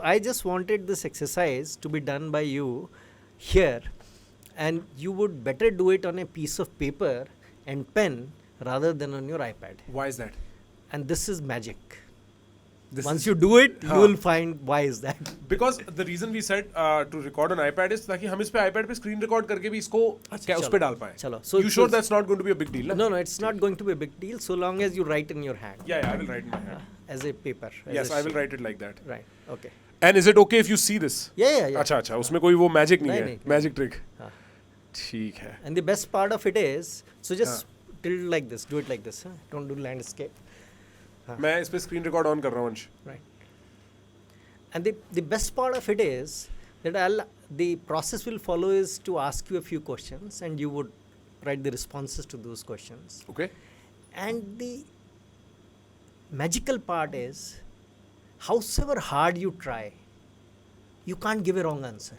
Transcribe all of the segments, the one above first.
I just wanted this exercise to be done by you here, and you would better do it on a piece of paper and pen rather than on your iPad. Why is that? And this is magic. Once you do it, you will find why is that. Because the reason we said to record on iPad is ताकि हम इस पे iPad पे screen record करके भी इसको क्या उस पे डाल पाएं. चलो. So you sure that's not going to be a big deal? No, it's not going to be a big deal so long as you write in your hand. Yeah, I will write in my hand. As a paper. Yes, I will write it like that. Right. Okay. And is it okay if you see this? Yeah. अच्छा उसमें कोई वो magic नहीं है. Magic trick. ठीक है. And the best part of it is, so just tilt like this, do it like this. Don't do landscape. मैं इस पे screen record on कर रहा हूँ अंश. Right. And the best part of it is that the process will follow is to ask you a few questions and you would write the responses to those questions. Okay. And the magical part is, howsoever hard you try, you can't give a wrong answer.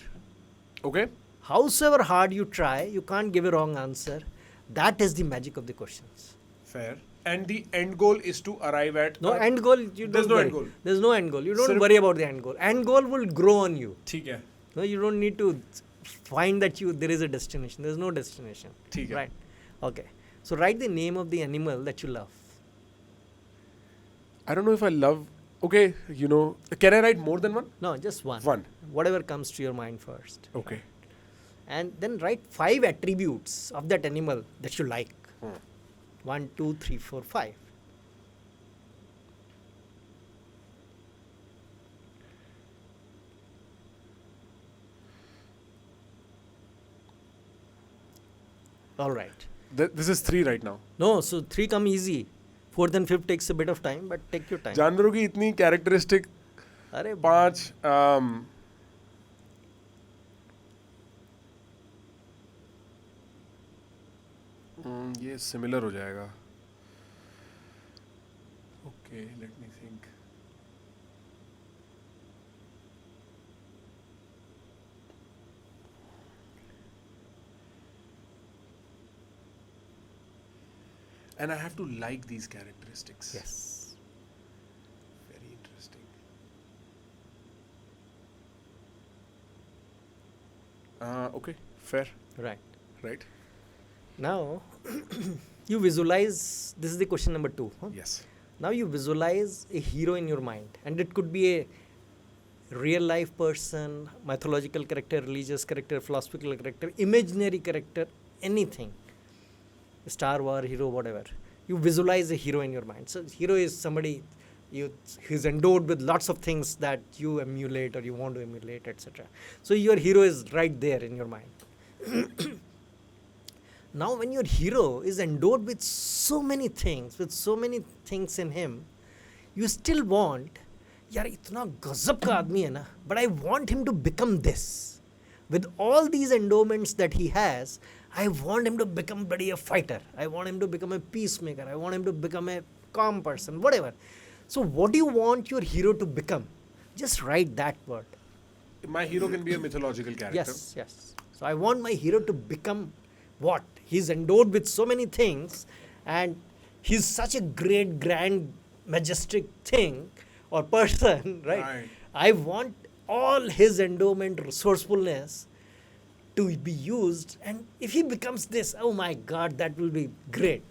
Okay. Howsoever hard you try, you can't give a wrong answer. That is the magic of the questions. Fair. And the end goal is to arrive at... No end goal. There's no end goal. There's no end goal. You don't worry about the end goal. End goal will grow on you. ठीक है. No, you don't need to find that there is a destination. There's no destination. ठीक है. Right. Okay. So write the name of the animal that you love. I don't know if I love... Okay, can I write more than one? No, just one. One. Whatever comes to your mind first. Okay. And then write 5 attributes of that animal that you like. 1, 2, 3, 4, 5. All right. This is 3 right now. No, so 3 come easy. 4th and 5th takes a bit of time, but take your time. जानवरों की इतनी characteristic 5 ये similar हो जाएगा. Okay, let me think. And I have to like these characteristics. Yes. Very interesting. Okay, fair. Right. Now, you visualize, this is the question number 2. Huh? Yes. Now you visualize a hero in your mind, and it could be a real life person, mythological character, religious character, philosophical character, imaginary character, anything. Star Wars, hero, whatever. You visualize a hero in your mind. So hero is somebody he's endowed with lots of things that you emulate or you want to emulate, etc. So your hero is right there in your mind. Now when your hero is endowed with so many things in him, you still want, yaar itna gazab ka aadmi hai na, but I want him to become this. With all these endowments that he has, I want him to become a fighter. I want him to become a peacemaker. I want him to become a calm person, whatever. So what do you want your hero to become? Just write that word. My hero can be a mythological character. Yes. So I want my hero to become what? He's endowed with so many things and he's such a great, grand, majestic thing or person, right? I want all his endowment, resourcefulness to be used, and if he becomes this, oh my God, that will be great.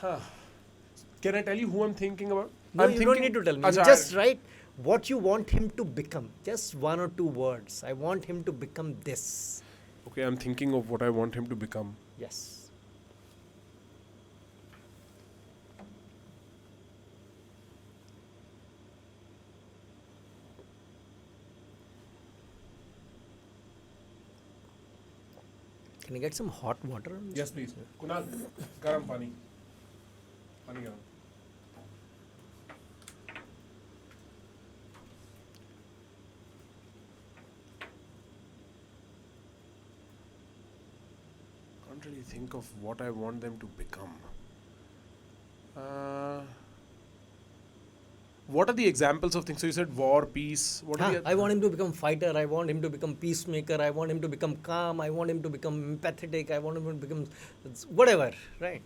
Can I tell you who I'm thinking about? No, you don't need to tell me. Just write what you want him to become. Just 1 or 2 words. I want him to become this. Okay, I'm thinking of what I want him to become. Yes. Can you get some hot water? Yes, please. Kunal, garam pani. Pani garam. Can't really think of what I want them to become. What are the examples of things? So you said war, peace. What are I want him to become fighter. I want him to become peacemaker. I want him to become calm. I want him to become empathetic. I want him to become whatever, right?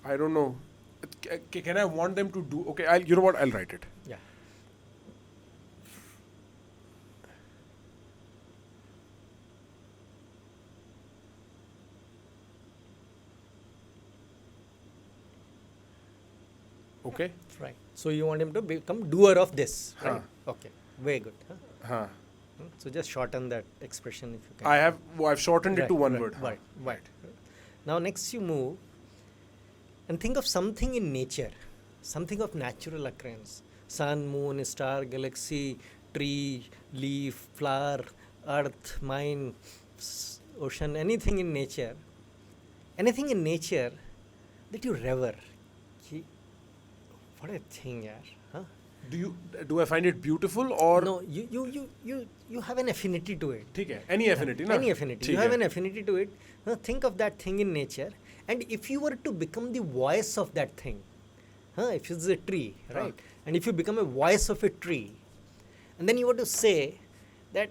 I don't know. Can I want them to do? Okay, you know what? I'll write it. Yeah. Okay. Right. So you want him to become doer of this, Huh. right? Okay. Very good. Huh? Huh. So just shorten that expression if you can. I've shortened it to one word. Right. Right. Now next you move and think of something in nature, something of natural occurrence. Sun, moon, star, galaxy, tree, leaf, flower, earth, mine, ocean, anything in nature. Anything in nature that you revere. Ki, what a thing, yaar. Huh? Do I find it beautiful or No, you have an affinity to it. ठीक है? Any affinity, ना? Any affinity. ठीक You have है. an affinity to it. Now think of that thing in nature, and if you were to become the voice of that thing, if it's a tree, right? And if you become a voice of a tree, and then you were to say that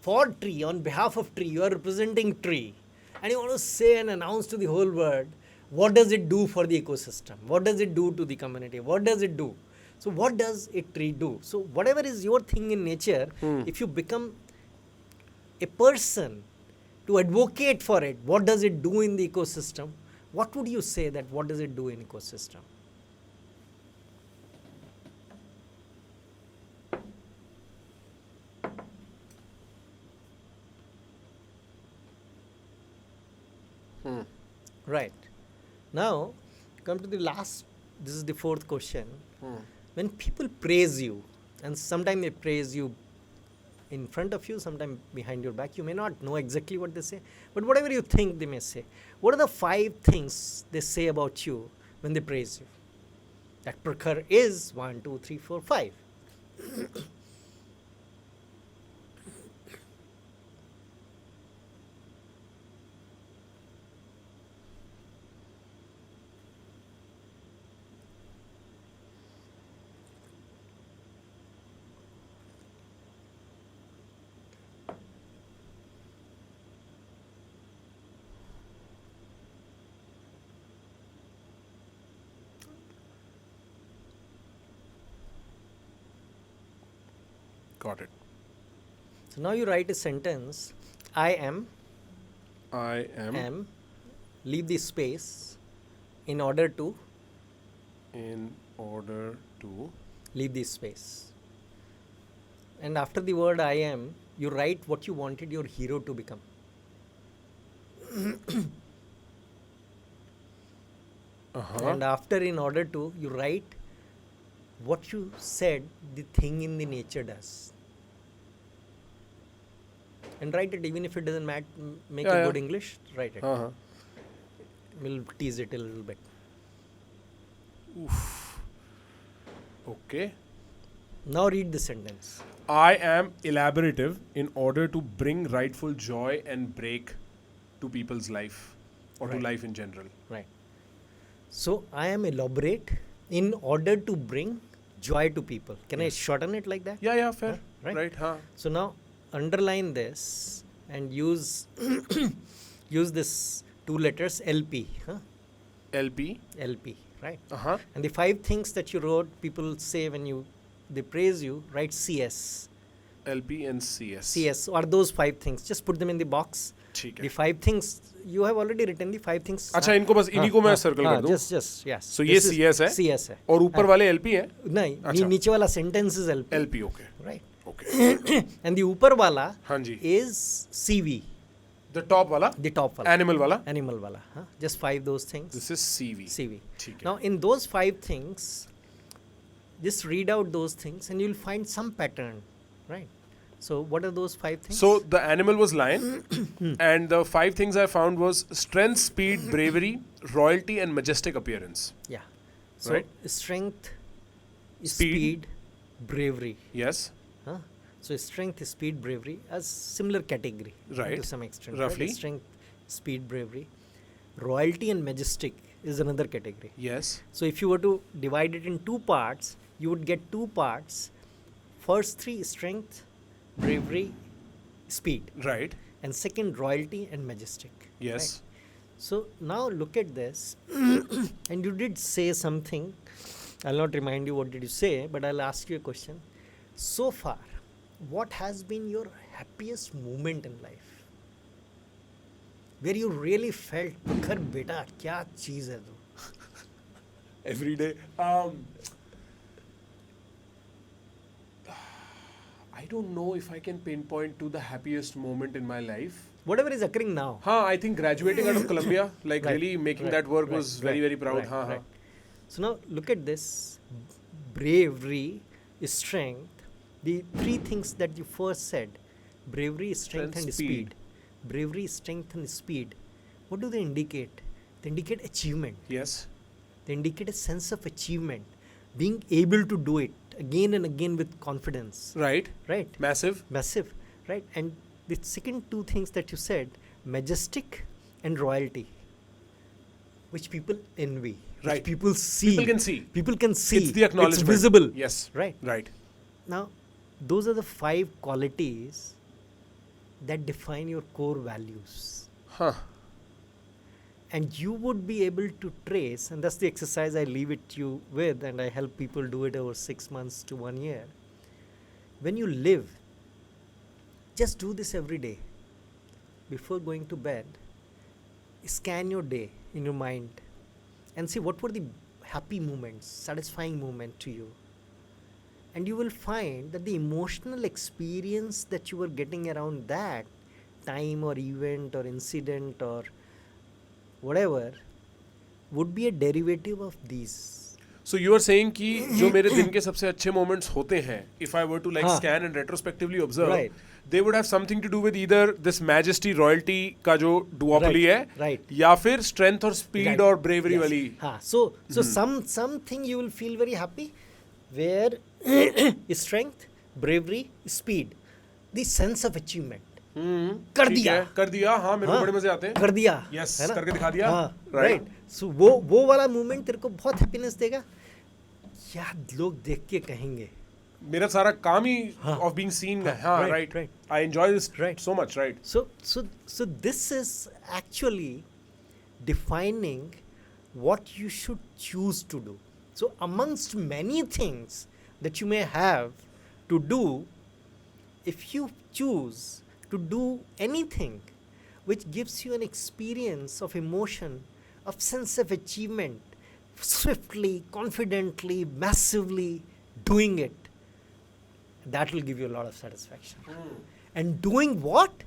for tree, on behalf of tree, you are representing tree, and you want to say and announce to the whole world, what does it do for the ecosystem? What does it do to the community? What does it do? So what does a tree do? So whatever is your thing in nature, if you become a person to advocate for it, what does it do in the ecosystem? What would you say that what does it do in ecosystem? Right. Now, come to the last, this is the fourth question. When people praise you, and sometimes they praise you in front of you, sometimes behind your back, you may not know exactly what they say, but whatever you think they may say. What are the 5 things they say about you when they praise you? That Prakhar is 1, 2, 3, 4, 5. Got it. So now you write a sentence, I am, leave the space in order to, in order to, leave the space. And after the word I am, you write what you wanted your hero to become. And after in order to, you write what you said the thing in the nature does. And write it even if it doesn't make a good English, write it. We'll tease it a little bit. Okay. Now read the sentence. I am elaborative in order to bring rightful joy and break to people's life or to Right. life in general. Right. So I am elaborate in order to bring joy to people. Can I shorten it like that? Yeah, fair. Right. Right, huh? So now underline this and use use this 2 letters LP. LP. LP, right? Uh-huh. And the 5 things that you wrote, people say when they praise you, write CS. LP and CS. CS are those 5 things. Just put them in the box. ठीक है. The 5 things you have already written. The 5 things. अच्छा इनको बस इन्हीं को मैं circle कर दूं. Just yes. So ये CS है. CS है. और ऊपर वाले LP है. नहीं, अच्छा. नीचे वाला sentence is LP. LP, okay. Right. Okay. And the ऊपर वाला हाँ जी. is CV. The top वाला. The top वाला. Animal वाला. Animal वाला. Just 5 those things. This is CV. CV. ठीक है. Now in those 5 things, just read out those things and you'll find some pattern, right? So what are those 5 things? So the animal was lion, and the 5 things I found was strength, speed, bravery, royalty, and majestic appearance. Yeah. So Right. strength, Speed. speed, bravery. Yes. So strength, speed, bravery as similar category, Right. to some extent. Roughly. Right? Strength, speed, bravery. Royalty and majestic is another category. Yes. So if you were to divide it in 2 parts, you would get 2 parts. First 3 strength, bravery, speed, Right. and second royalty and majestic. Yes. Right? So now look at this, and you did say something. I'll not remind you what did you say, but I'll ask you a question. So far, what has been your happiest moment in life? Where you really felt, Prakhar beta, kya cheez hai tu? Every day. I don't know if I can pinpoint to the happiest moment in my life. Whatever is occurring now. I think graduating out of Columbia, like Right, really making right, that work right, was very, very proud. right, right. So now look at this. Bravery, strength. The three things that you first said. Bravery, strength, and speed. Bravery, strength, and speed. What do they indicate? They indicate achievement. Yes. They indicate a sense of achievement. Being able to do it again and again with confidence. Right. Right. Massive. Massive. Right. And the second two things that you said, majestic and royalty, which people envy. Right. Which people see. People can see. People can see. It's the acknowledgement. It's visible. Yes. Right. Right. Now, those are the 5 qualities that define your core values. Huh. And you would be able to trace, and that's the exercise I leave it you with, and I help people do it over 6 months to 1 year. When you live, just do this every day. Before going to bed, scan your day in your mind and see what were the happy moments, satisfying moment to you. And you will find that the emotional experience that you were getting around that time or event or incident or whatever would be a derivative of these. So you are saying कि जो मेरे दिन के सबसे अच्छे moments होते हैं, if I were to like हाँ. scan and retrospectively observe, Right. they would have something to do with either this majesty, royalty का जो duopoly है, right. या फिर strength और speed Right. और bravery Yes. वाली. हाँ, so something you will feel very happy, where strength, bravery, speed, the sense of achievement. कर ठीक दिया, है, कर दिया, हाँ मेरे को बड़े मजे आते हैं. कर दिया, Yes, है ना? करके दिखा दिया. हाँ, Right. right. So वो वाला मूवमेंट तेरे को बहुत हैप्पीनेस देगा. क्या लोग देख के कहेंगे. मेरा सारा काम ही हाँ. of being seen है. हाँ, Right, right. right. I enjoy this Right. so much, right? So this is actually defining what you should choose to do. So amongst many things that you may have to do, if you choose to do anything which gives you an experience of emotion, of sense of achievement, swiftly, confidently, massively doing it, that will give you a lot of satisfaction. And doing what?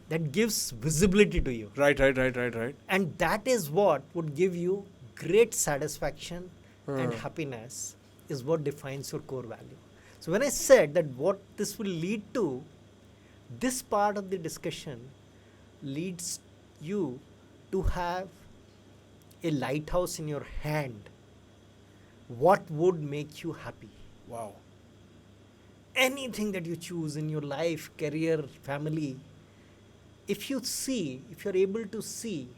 That gives visibility to you. Right. And that is what would give you great satisfaction and happiness, is what defines your core value. So when I said that what this will lead to, this part of the discussion leads you to have a lighthouse in your hand. What would make you happy? Wow. Anything that you choose in your life, career, family, if you're able to see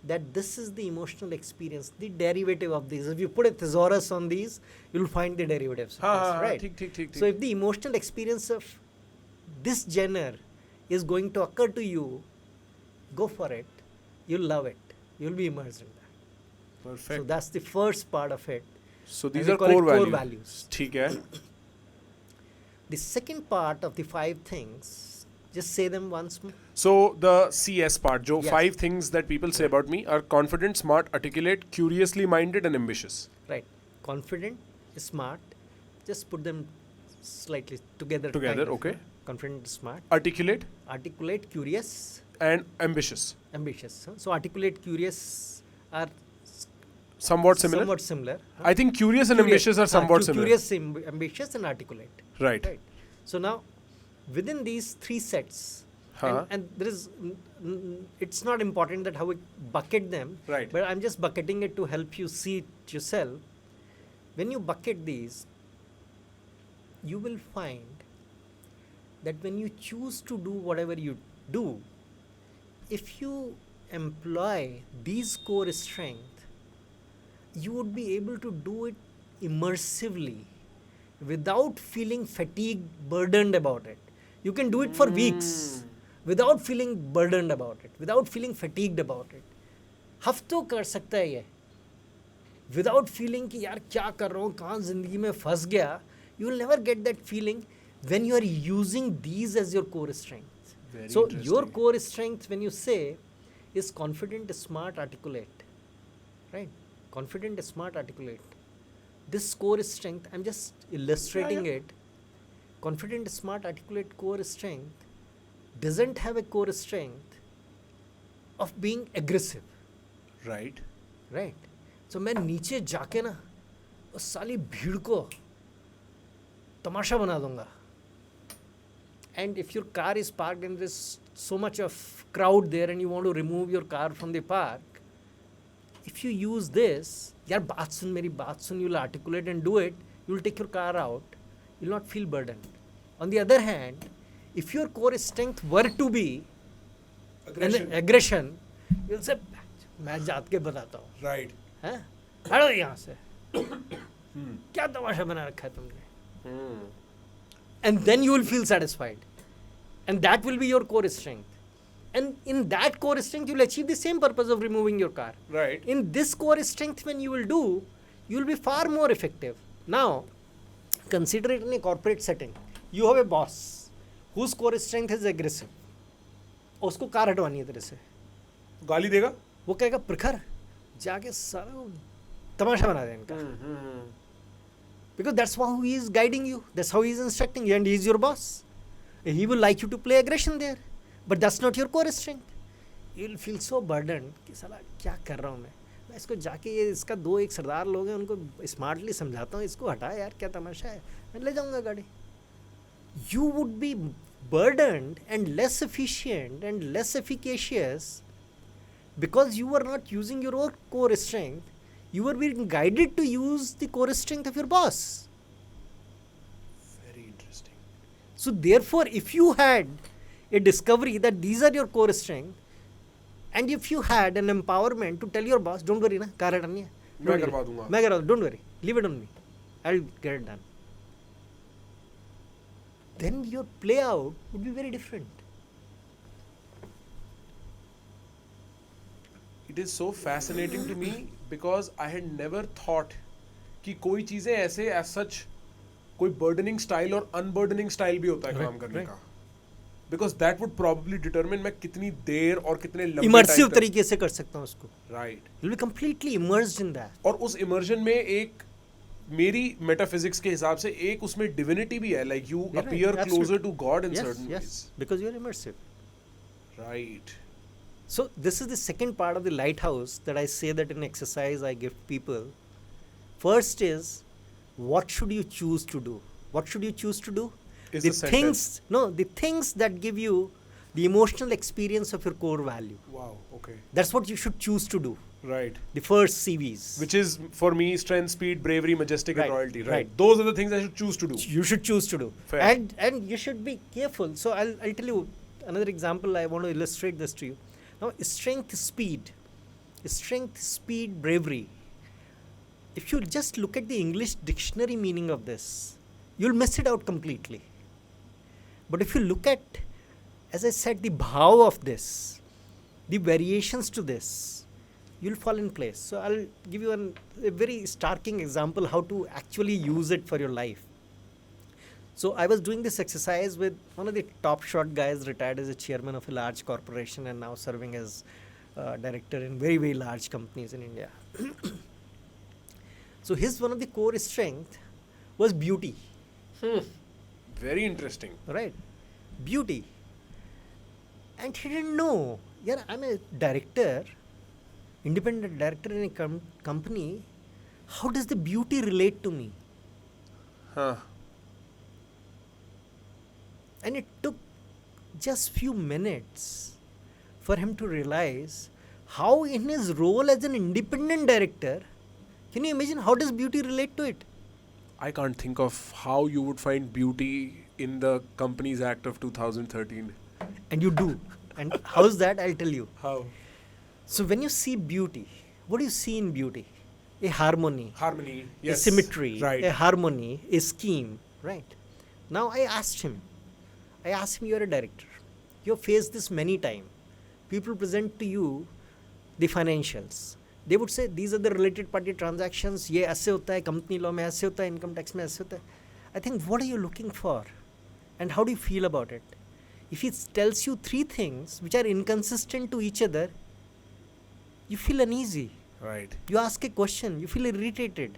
that this is the emotional experience, the derivative of these. If you put a thesaurus on these, you'll find the derivatives. Right? ठीक. So if the emotional experience of this genre is going to occur to you, go for it. You'll love it. You'll be immersed in that. Perfect. So that's the first part of it. So And these we are call it core values. ठीक है. The second part of the 5 things, just say them once more. So the CS part, जो Yes. 5 things that people say about me are confident, smart, articulate, curiously minded and ambitious. Right. Confident, smart. Just put them slightly together. Together, okay. Confident, smart. Articulate Articulate, curious, and ambitious. ambitious. So articulate, curious are Somewhat similar. Somewhat similar. I think curious and ambitious are somewhat similar. Curious, ambitious, and articulate. Right. Right. So now, within these 3 sets, and there is, it's not important that how we bucket them, Right. but I'm just bucketing it to help you see it yourself. When you bucket these, you will find that when you choose to do whatever you do, if you employ these core strengths, you would be able to do it immersively without feeling fatigued, burdened about it. You can do it for weeks without feeling burdened about it, without feeling fatigued about it. हफ्तों कर सकता है ये without feeling कि यार क्या कर रहा हूँ, कहाँ ज़िंदगी में फंस गया. You will never get that feeling when you are using these as your core strength. Very So interesting. your core strength, when you say, is confident, smart, articulate, right? Confident, smart, articulate. This core strength, I'm just illustrating it. Confident, smart, articulate core strength doesn't have a core strength of being aggressive, Right. right? So मैं नीचे जाके ना उस साली भीड़ को तमाशा बना दूंगा. And if your car is parked and there's so much of crowd there and you want to remove your car from the park, if you use this, यार बात सुन, मेरी बात सुन, you'll articulate and do it, you'll take your car out, you'll not feel burdened. On the other hand, if your core strength were to be aggression, you'll say, मैं जात के बताता हूँ. Right. हैं? हटो यहाँ से. क्या तमाशा बना रखा है तुमने? And then you will feel satisfied. And that will be your core strength. And in that core strength, you will achieve the same purpose of removing your car. Right. In this core strength, when you will do, you will be far more effective. Now, consider it in a corporate setting. You have a boss whose core strength is aggressive. उसको car हटवानी है तेरे से. गाली देगा? वो कहेगा प्रखर जाके सारा तमाशा बना दे इनका. Because that's how he is guiding you. That's how he is instructing you, and he is your boss. He will like you to play aggression there, but that's not your core strength. You will feel so burdened कि साला क्या कर रहा हूँ मैं इसको जाके ये इसका दो एक सरदार लोग हैं उनको स्मार्टली समझाता हूँ, इसको हटा यार क्या तमाशा है, मैं ले जाऊँगा गाड़ी. You would be burdened and less efficient and less efficacious because you are not using your own core strength. You are being guided to use the core strength of your boss. Very interesting. So therefore, if you had a discovery that these are your core strength, and if you had an empowerment to tell your boss, don't worry ना, car हटानी है, मैं करवा दूंगा. मैं करवा दूँ, don't worry, leave it on me, I'll get it done. Then your play out would be very different. It is so fascinating to me because I had never thought कि कोई चीजें ऐसे as such कोई burdening style और unburdening style भी होता है काम करने का. Because that would probably determine मैं कितनी देर और कितने लंबे Immersive तरीके से कर सकता हूँ उसको. Right. You'll be completely immersed in that. और उस immersion में एक मेरी metaphysics के हिसाब से एक उसमें divinity भी है, like you appear closer to God in certain ways. Because you're immersive. Right. So this is the second part of the lighthouse that I say that in exercise I give people. First is, what should you choose to do? What should you choose to do? Is the the things, sentence. no, the things that give you the emotional experience of your core value. Wow. Okay. That's what you should choose to do. Right. The first CVs. Which is for me strength, speed, bravery, majestic, Right, and royalty. Right. right. Those are the things I should choose to do. You should choose to do. Fair. And you should be careful. So I'll tell you another example. I want to illustrate this to you. Now, strength, speed, bravery. If you just look at the English dictionary meaning of this, you'll miss it out completely. But if you look at, as I said, the bhav of this, the variations to this, you'll fall in place. So I'll give you a very starking example how to actually use it for your life. So I was doing this exercise with one of the top shot guys, retired as a chairman of a large corporation and now serving as director in very, very large companies in India. So his one of the core strength was beauty. Very interesting. Right? Beauty. And he didn't know, yeah, I'm a director, independent director in a company. How does the beauty relate to me? Huh. And it took just few minutes for him to realize how in his role as an independent director, can you imagine how does beauty relate to it? I can't think of how you would find beauty in the Companies Act of 2013. And you do. And how's that? I'll tell you. How? So when you see beauty, what do you see in beauty? A harmony. Harmony. Yes. A symmetry. Right. A harmony. A scheme. Right. Now I asked him, you're a director. You've faced this many times. People present to you the financials. They would say these are the related party transactions. ये ऐसे होता है, company law में ऐसे होता है, income tax में ऐसे होता है. I think, what are you looking for? And how do you feel about it? If it tells you three things which are inconsistent to each other, you feel uneasy. Right. You ask a question, you feel irritated.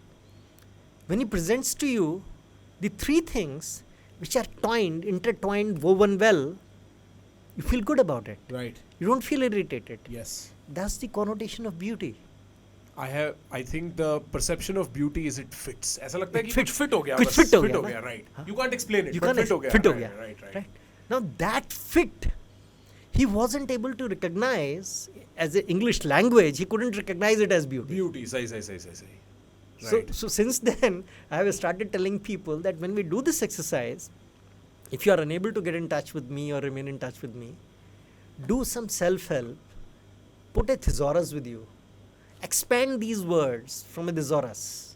When he presents to you the three things which are intertwined, woven well, you feel good about it. Right. You don't feel irritated. Yes. That's the connotation of beauty. I think the perception of beauty is it fits. ऐसा लगता है कि Fit. कुछ fit हो गया. कुछ बस, fit हो fit गया हो ना? गया. Right. हाँ? You can't explain it. You but can't fit हो गया. fit हो Right, गया. Right. Now that fit, he wasn't able to recognize as an English language. He couldn't recognize it as beauty. Beauty. सही. So since then, I have started telling people that when we do this exercise, if you are unable to get in touch with me or remain in touch with me, do some self-help, put a thesaurus with you, expand these words from a thesaurus.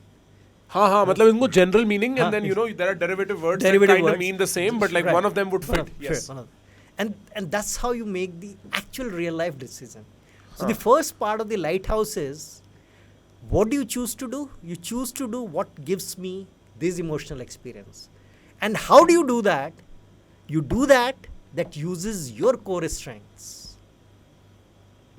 हाँ, मतलब इनको general meaning and हाँ, then there are derivative words derivative that kind words. of mean the same, but like Right. one of them would One fit. of- Yes. one of- And that's how you make the actual real life decision. So the first part of the lighthouse is, what do you choose to do? You choose to do what gives me this emotional experience. And how do you do that? You do that uses your core strengths.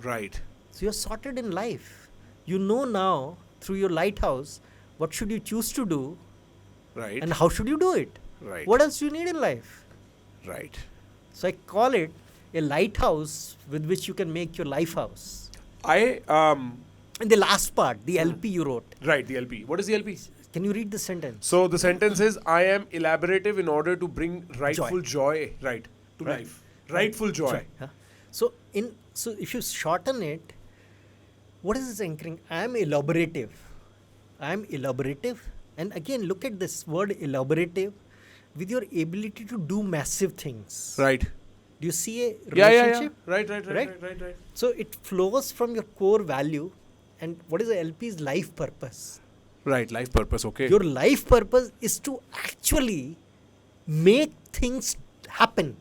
Right. So you're sorted in life. You know now through your lighthouse what should you choose to do Right. and how should you do it. Right. What else do you need in life? Right. So I call it a lighthouse with which you can make your life house. And the last part, the LP you wrote. Right, the LP. What is the LP? Can you read the sentence? So the sentence is, I am elaborative in order to bring rightful joy, to life. Rightful joy. Huh? So if you shorten it, what is this anchoring? I am elaborative. And again, look at this word elaborative with your ability to do massive things. Right. Do you see a Yeah. relationship? Right. So it flows from your core value. And what is the LP's life purpose? Right, life purpose, okay. Your life purpose is to actually make things happen.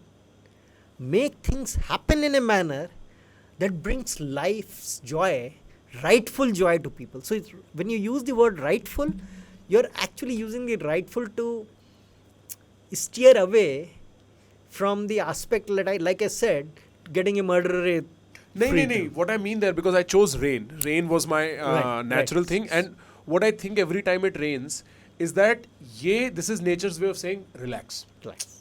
Make things happen in a manner that brings life's joy, rightful joy to people. So when you use the word rightful, you're actually using the rightful to steer away from the aspect that like I said, getting a murderer. No. What I mean there, because I chose rain. Rain was my natural thing. And what I think every time it rains is that this is nature's way of saying relax.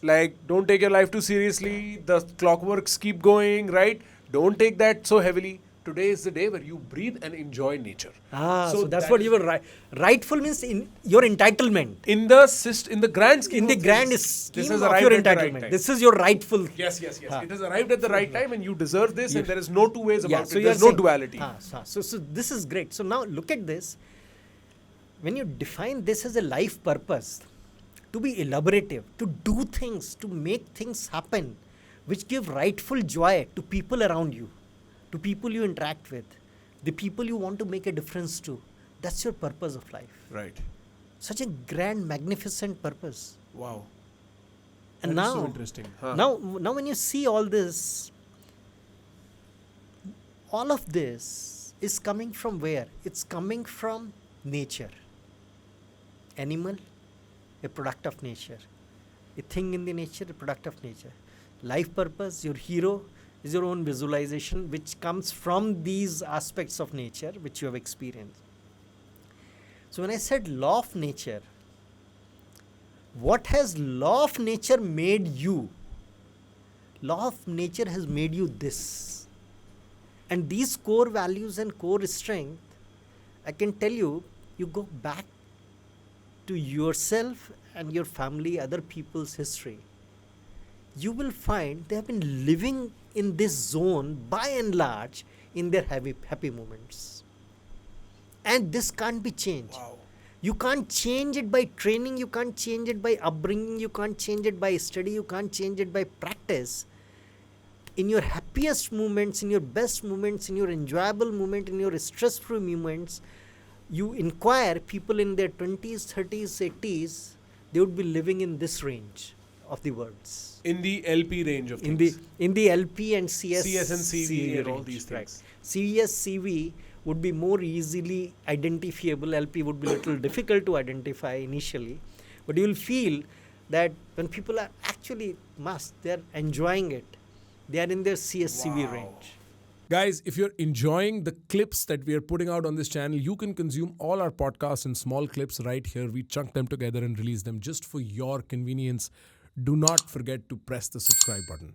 Like, don't take your life too seriously. The clockworks keep going, right? Don't take that so heavily. Today is the day where you breathe and enjoy nature. So that's what you were right. Rightful means in your entitlement. In the grand scheme. In the of grand things, scheme this has of arrived your at the right entitlement. time. This is your rightful. Yes. It has arrived at the right time and you deserve this and there is no two ways about so it. you're There's no saying- duality. So this is great. So now look at this. When you define this as a life purpose, to be elaborative, to do things, to make things happen, which give rightful joy to people around you, to people you interact with, the people you want to make a difference to. That's your purpose of life. Right. Such a grand, magnificent purpose. Wow. And That is now, so interesting. now when you see all this, all of this is coming from where? It's coming from nature. Animal, a product of nature. A thing in the nature, a product of nature. Life purpose, your hero is your own visualization which comes from these aspects of nature which you have experienced. So when I said law of nature, what has law of nature made you? Law of nature has made you this. And these core values and core strength, I can tell you, you go back to yourself and your family, other people's history. You will find they have been living in this zone by and large in their happy moments. And this can't be changed. Wow. You can't change it by training, you can't change it by upbringing, you can't change it by study, you can't change it by practice. In your happiest moments, in your best moments, in your enjoyable moment, in your stress-free moments, you inquire people in their 20s, 30s, 80s, they would be living in this range. of the words. In the LP range of In things. the LP and CS, CS and CV and all range, these right. things. CS, CV would be more easily identifiable. LP would be a little difficult to identify initially, but you will feel that when people are actually they're enjoying it. They are in their CS, CV Wow. range. Guys, if you're enjoying the clips that we are putting out on this channel, you can consume all our podcasts in small clips right here. We chunk them together and release them just for your convenience. Do not forget to press the subscribe button.